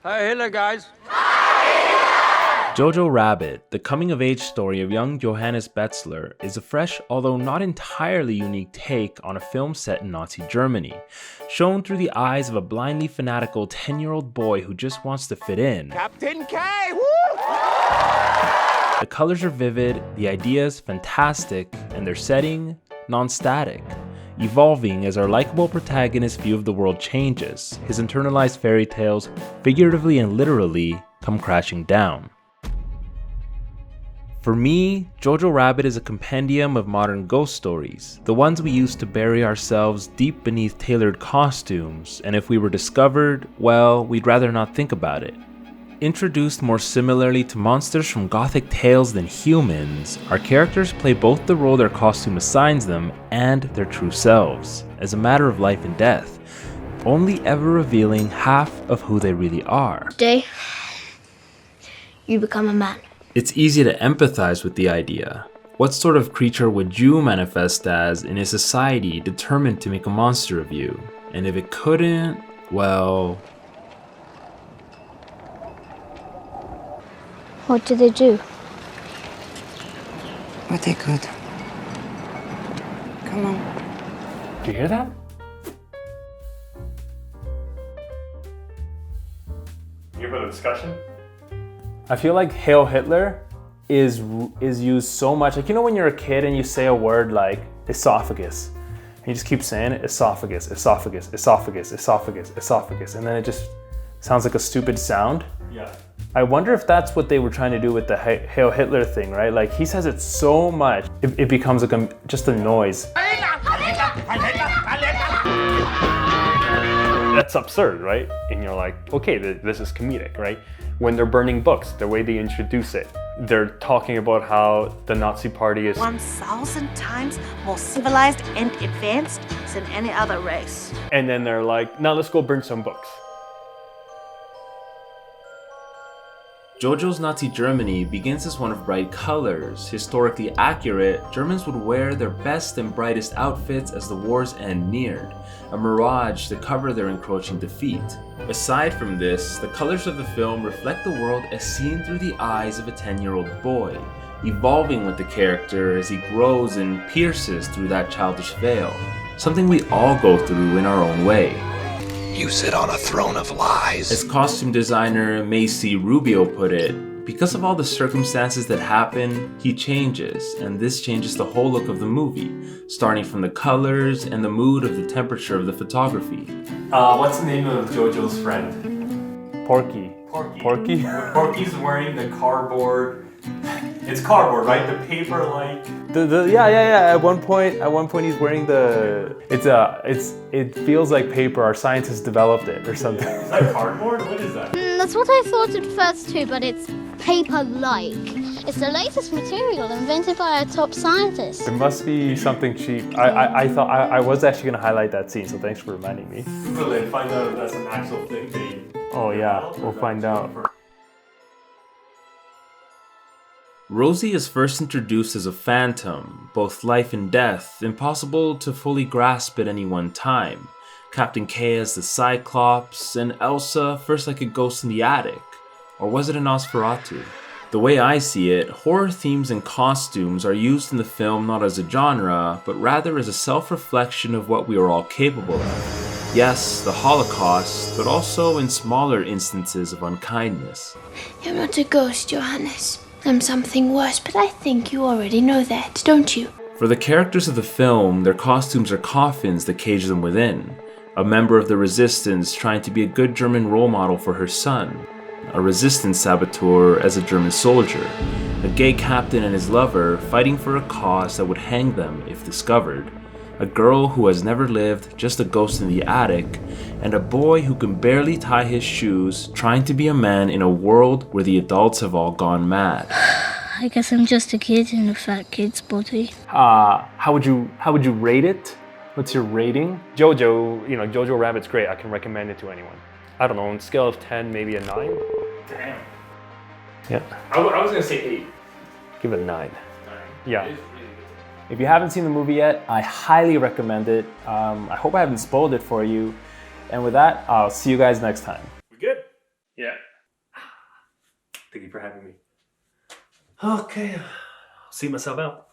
Hi, Hitler, guys. Jojo Rabbit, the coming-of-age story of young Johannes Betzler, is a fresh, although not entirely unique take on a film set in Nazi Germany, shown through the eyes of a blindly fanatical 10-year-old boy who just wants to fit in. Captain K! Woo! The colors are vivid, the ideas fantastic, and their setting non-static, evolving as our likable protagonist's view of the world changes. His internalized fairy tales, figuratively and literally, come crashing down. For me, Jojo Rabbit is a compendium of modern ghost stories, the ones we use to bury ourselves deep beneath tailored costumes, and if we were discovered, well, we'd rather not think about it. Introduced more similarly to monsters from gothic tales than humans, our characters play both the role their costume assigns them and their true selves, as a matter of life and death, only ever revealing half of who they really are. Today, you become a man. It's easy to empathize with the idea. What sort of creature would you manifest as in a society determined to make a monster of you? And if it couldn't, well... What do they do? What they could. Come on. Do you hear that? You hear about the discussion? I feel like Hail Hitler is used so much. Like, you know when you're a kid and you say a word like esophagus, and you just keep saying it, esophagus, esophagus, esophagus, esophagus, esophagus, and then it just sounds like a stupid sound? Yeah. I wonder if that's what they were trying to do with the Hail Hitler thing, right? Like, he says it so much, it becomes like just a noise. That's absurd, right? And you're like, okay, this is comedic, right? When they're burning books, the way they introduce it, they're talking about how the Nazi party is 1,000 times more civilized and advanced than any other race. and then they're like, now let's go burn some books. Jojo's Nazi Germany begins as one of bright colors. Historically accurate, Germans would wear their best and brightest outfits as the war's end neared, a mirage to cover their encroaching defeat. Aside from this, the colors of the film reflect the world as seen through the eyes of a 10-year-old boy, evolving with the character as he grows and pierces through that childish veil, something we all go through in our own way. You sit on a throne of lies. As costume designer Macy Rubio put it, because of all the circumstances that happen, he changes, and this changes the whole look of the movie, starting from the colors and the mood of the temperature of the photography. What's the name of Jojo's friend? Porky. Porky? Porky's wearing the cardboard. It's cardboard, right? The paper like. Yeah. At one point he's wearing it feels like paper. Our scientists developed it or something. Is that cardboard? What is that? That's what I thought at first too, but it's paper-like. It's the latest material invented by our top scientists. It must be something cheap. I thought I was actually gonna highlight that scene, so thanks for reminding me. Will they find out if that's an actual thing they... Oh yeah, we'll find out. Rosie is first introduced as a phantom, both life and death, impossible to fully grasp at any one time. Captain K as the Cyclops, and Elsa first like a ghost in the attic. Or was it a Nosferatu? The way I see it, horror themes and costumes are used in the film not as a genre, but rather as a self-reflection of what we are all capable of. Yes, the Holocaust, but also in smaller instances of unkindness. You're not a ghost, Johannes. I'm something worse, but I think you already know that, don't you? For the characters of the film, their costumes are coffins that cage them within. A member of the resistance trying to be a good German role model for her son. A resistance saboteur as a German soldier. A gay captain and his lover fighting for a cause that would hang them if discovered. A girl who has never lived, just a ghost in the attic, and a boy who can barely tie his shoes, trying to be a man in a world where the adults have all gone mad. I guess I'm just a kid in a fat kid's body. How would you rate it? What's your rating? Jojo Rabbit's great. I can recommend it to anyone. I don't know, on a scale of 10, maybe a 9. Damn. Yeah. I was gonna say 8. Give it a 9. 9. Yeah. If you haven't seen the movie yet, I highly recommend it. I hope I haven't spoiled it for you. And with that, I'll see you guys next time. We good? Yeah. Thank you for having me. Okay, see myself out.